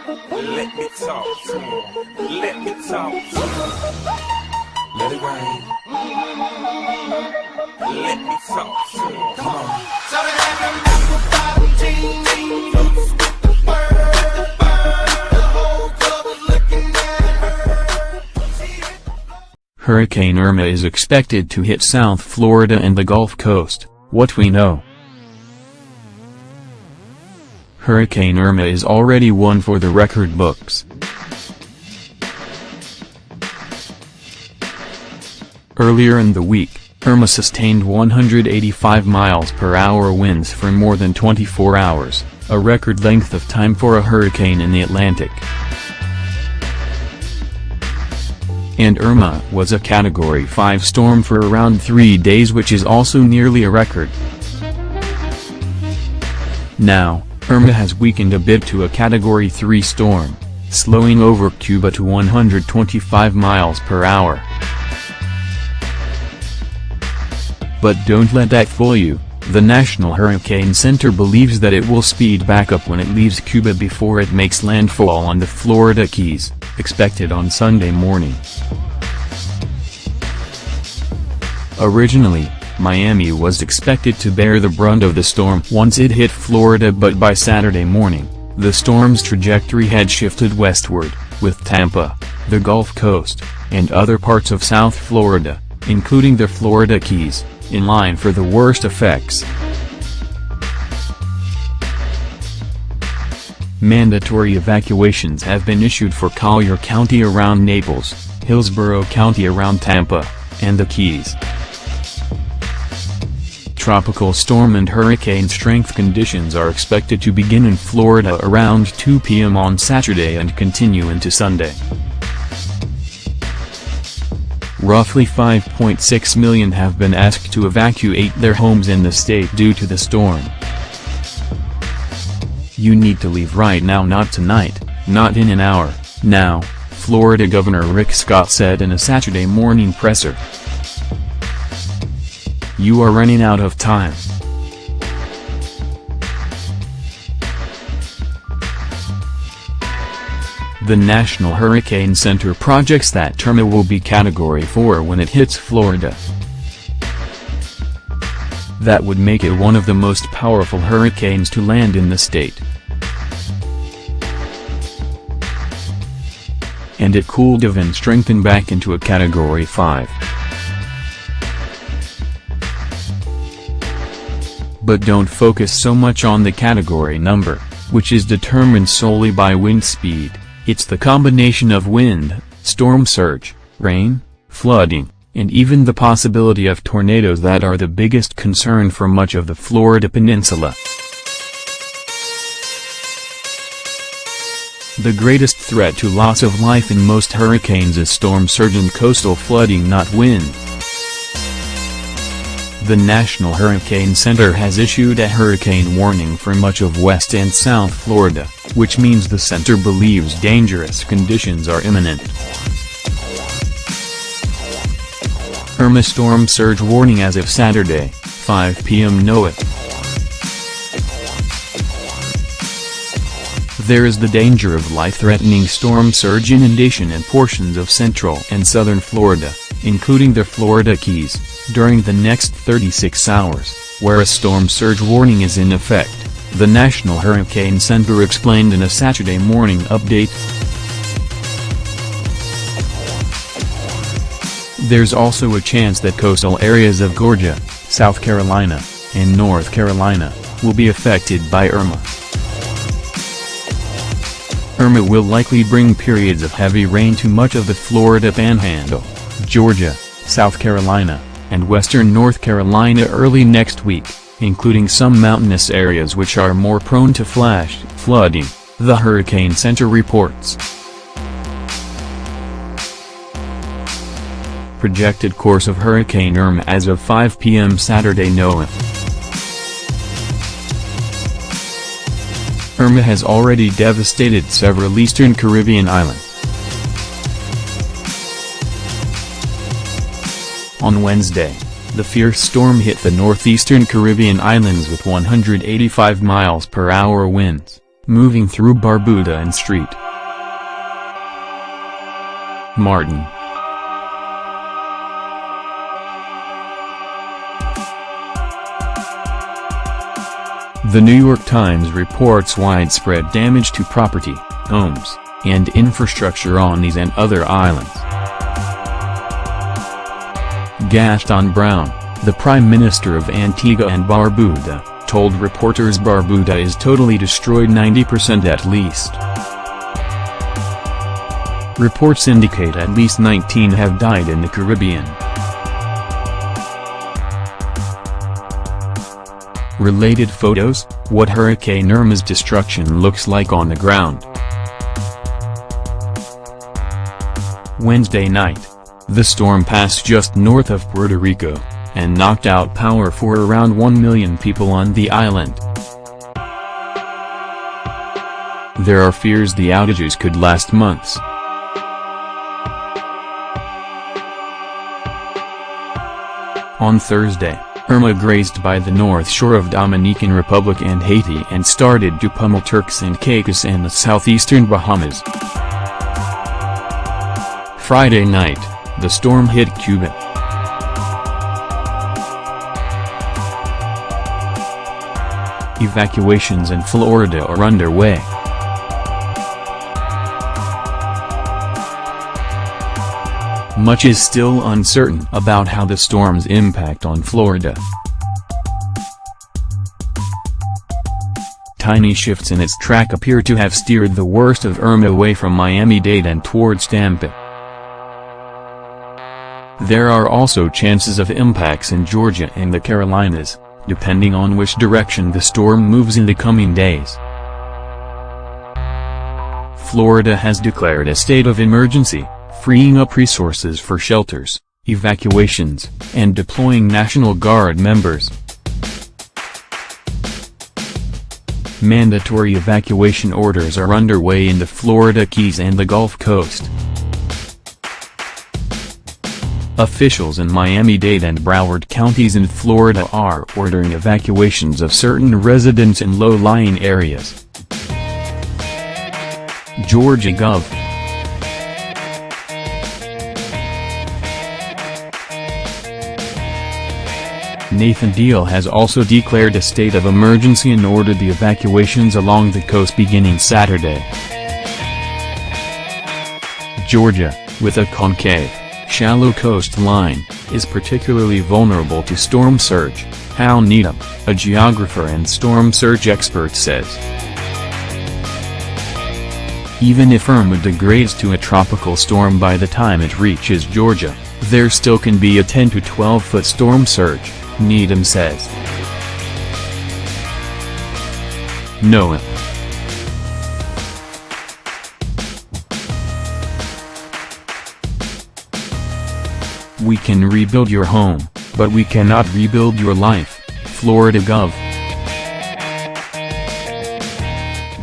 Let me talk to him. Let me talk to him. Let it rain. Let me talk to him. Come on. So they have them apple bottom jeans with the bird. The whole club was looking at her. Hurricane Irma is expected to hit South Florida and the Gulf Coast. What we know. Hurricane Irma is already one for the record books. Earlier in the week, Irma sustained 185 miles per hour winds for more than 24 hours, a record length of time for a hurricane in the Atlantic. And Irma was a Category 5 storm for around 3 days, which is also nearly a record. Now, Irma has weakened a bit to a Category 3 storm, slowing over Cuba to 125 miles per hour. But don't let that fool you. The National Hurricane Center believes that it will speed back up when it leaves Cuba before it makes landfall on the Florida Keys, expected on Sunday morning. Originally, Miami was expected to bear the brunt of the storm once it hit Florida, but by Saturday morning, the storm's trajectory had shifted westward, with Tampa, the Gulf Coast, and other parts of South Florida, including the Florida Keys, in line for the worst effects. Mandatory evacuations have been issued for Collier County around Naples, Hillsborough County around Tampa, and the Keys. Tropical storm and hurricane strength conditions are expected to begin in Florida around 2 p.m. on Saturday and continue into Sunday. Roughly 5.6 million have been asked to evacuate their homes in the state due to the storm. You need to leave right now, not tonight, not in an hour, now, Florida Governor Rick Scott said in a Saturday morning presser. You are running out of time. The National Hurricane Center projects that Irma will be Category 4 when it hits Florida. That would make it one of the most powerful hurricanes to land in the state. And it could even strengthen back into a Category 5. But don't focus so much on the category number, which is determined solely by wind speed. It's the combination of wind, storm surge, rain, flooding, and even the possibility of tornadoes that are the biggest concern for much of the Florida peninsula. The greatest threat to loss of life in most hurricanes is storm surge and coastal flooding, not wind. The National Hurricane Center has issued a hurricane warning for much of West and South Florida, which means the center believes dangerous conditions are imminent. Irma storm surge warning as of Saturday, 5 p.m. NOAA. There is the danger of life-threatening storm surge inundation in portions of central and southern Florida, including the Florida Keys, during the next 36 hours, where a storm surge warning is in effect, the National Hurricane Center explained in a Saturday morning update. There's also a chance that coastal areas of Georgia, South Carolina, and North Carolina will be affected by Irma. Irma will likely bring periods of heavy rain to much of the Florida Panhandle, Georgia, South Carolina, and western North Carolina early next week, including some mountainous areas which are more prone to flash flooding, the Hurricane Center reports. Projected course of Hurricane Irma as of 5 p.m. Saturday. NOAA. Irma has already devastated several eastern Caribbean islands. On Wednesday, the fierce storm hit the northeastern Caribbean islands with 185 miles per hour winds, moving through Barbuda and St. Martin. The New York Times reports widespread damage to property, homes, and infrastructure on these and other islands. Gaston Brown, the Prime Minister of Antigua and Barbuda, told reporters Barbuda is totally destroyed, 90% at least. Reports indicate at least 19 have died in the Caribbean. Related photos: what Hurricane Irma's destruction looks like on the ground. Wednesday night, the storm passed just north of Puerto Rico, and knocked out power for around 1 million people on the island. There are fears the outages could last months. On Thursday, Irma grazed by the north shore of Dominican Republic and Haiti and started to pummel Turks and Caicos and the southeastern Bahamas. Friday night, the storm hit Cuba. Evacuations in Florida are underway. Much is still uncertain about how the storm's impact on Florida. Tiny shifts in its track appear to have steered the worst of Irma away from Miami-Dade and towards Tampa. There are also chances of impacts in Georgia and the Carolinas, depending on which direction the storm moves in the coming days. Florida has declared a state of emergency, freeing up resources for shelters, evacuations, and deploying National Guard members. Mandatory evacuation orders are underway in the Florida Keys and the Gulf Coast. Officials in Miami-Dade and Broward counties in Florida are ordering evacuations of certain residents in low-lying areas. Georgia Gov. Nathan Deal has also declared a state of emergency and ordered the evacuations along the coast beginning Saturday. Georgia, with a concave, shallow coastline, is particularly vulnerable to storm surge, Hal Needham, a geographer and storm surge expert, says. Even if Irma degrades to a tropical storm by the time it reaches Georgia, there still can be a 10 to 12-foot storm surge, Needham says. NOAA. We can rebuild your home, but we cannot rebuild your life, Florida Gov.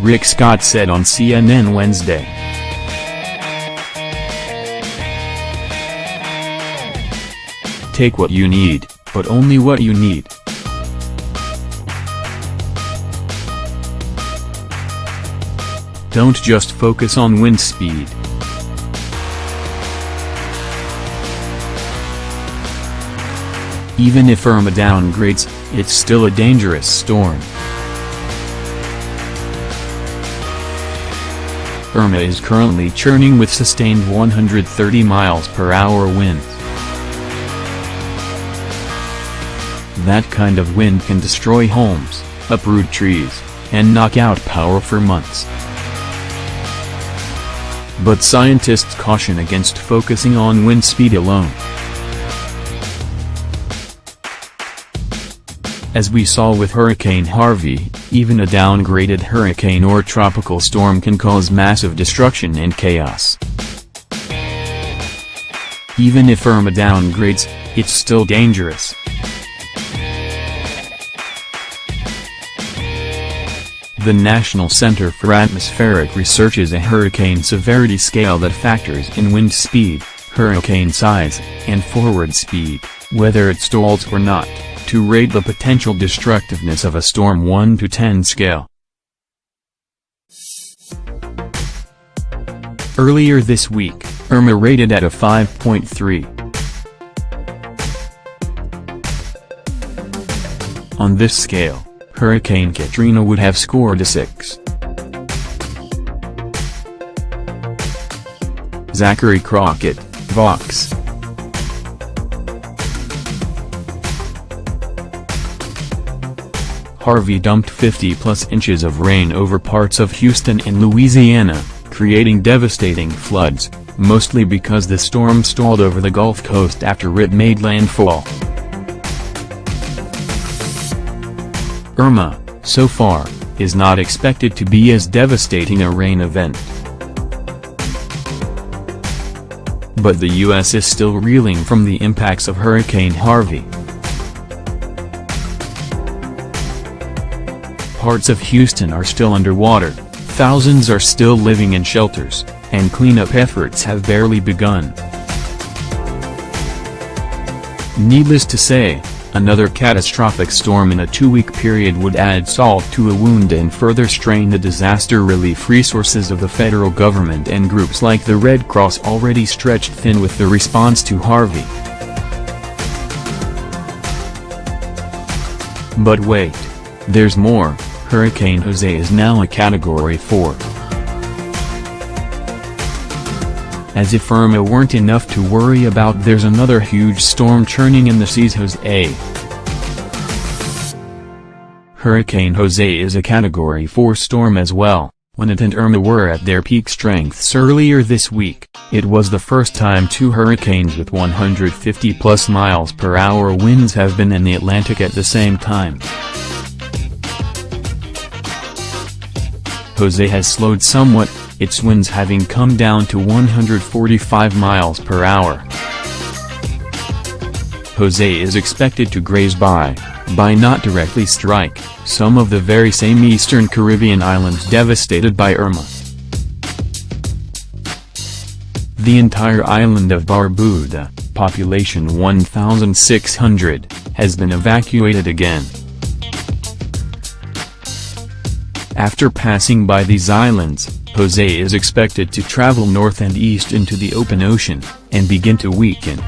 Rick Scott said on CNN Wednesday. Take what you need, but only what you need. Don't just focus on wind speed. Even if Irma downgrades, it's still a dangerous storm. Irma is currently churning with sustained 130 miles per hour winds. That kind of wind can destroy homes, uproot trees, and knock out power for months. But scientists caution against focusing on wind speed alone. As we saw with Hurricane Harvey, even a downgraded hurricane or tropical storm can cause massive destruction and chaos. Even if Irma downgrades, it's still dangerous. The National Center for Atmospheric Research is a hurricane severity scale that factors in wind speed, hurricane size, and forward speed, whether it stalls or not, to rate the potential destructiveness of a storm 1 to 10 scale. Earlier this week, Irma rated at a 5.3. On this scale, Hurricane Katrina would have scored a 6. Zachary Crockett, Vox. Harvey dumped 50-plus inches of rain over parts of Houston and Louisiana, creating devastating floods, mostly because the storm stalled over the Gulf Coast after it made landfall. Irma, so far, is not expected to be as devastating a rain event. But the U.S. is still reeling from the impacts of Hurricane Harvey. Parts of Houston are still underwater, thousands are still living in shelters, and cleanup efforts have barely begun. Needless to say, another catastrophic storm in a 2-week period would add salt to a wound and further strain the disaster relief resources of the federal government and groups like the Red Cross, already stretched thin with the response to Harvey. But wait, there's more. Hurricane Jose is now a Category 4. As if Irma weren't enough to worry about, there's another huge storm churning in the seas, Jose. Hurricane Jose is a Category 4 storm as well. When it and Irma were at their peak strengths earlier this week, it was the first time two hurricanes with 150+ miles per hour winds have been in the Atlantic at the same time. Jose has slowed somewhat, its winds having come down to 145 miles per hour. Jose is expected to graze by not directly strike, some of the very same eastern Caribbean islands devastated by Irma. The entire island of Barbuda, population 1,600, has been evacuated again. After passing by these islands, Jose is expected to travel north and east into the open ocean, and begin to weaken.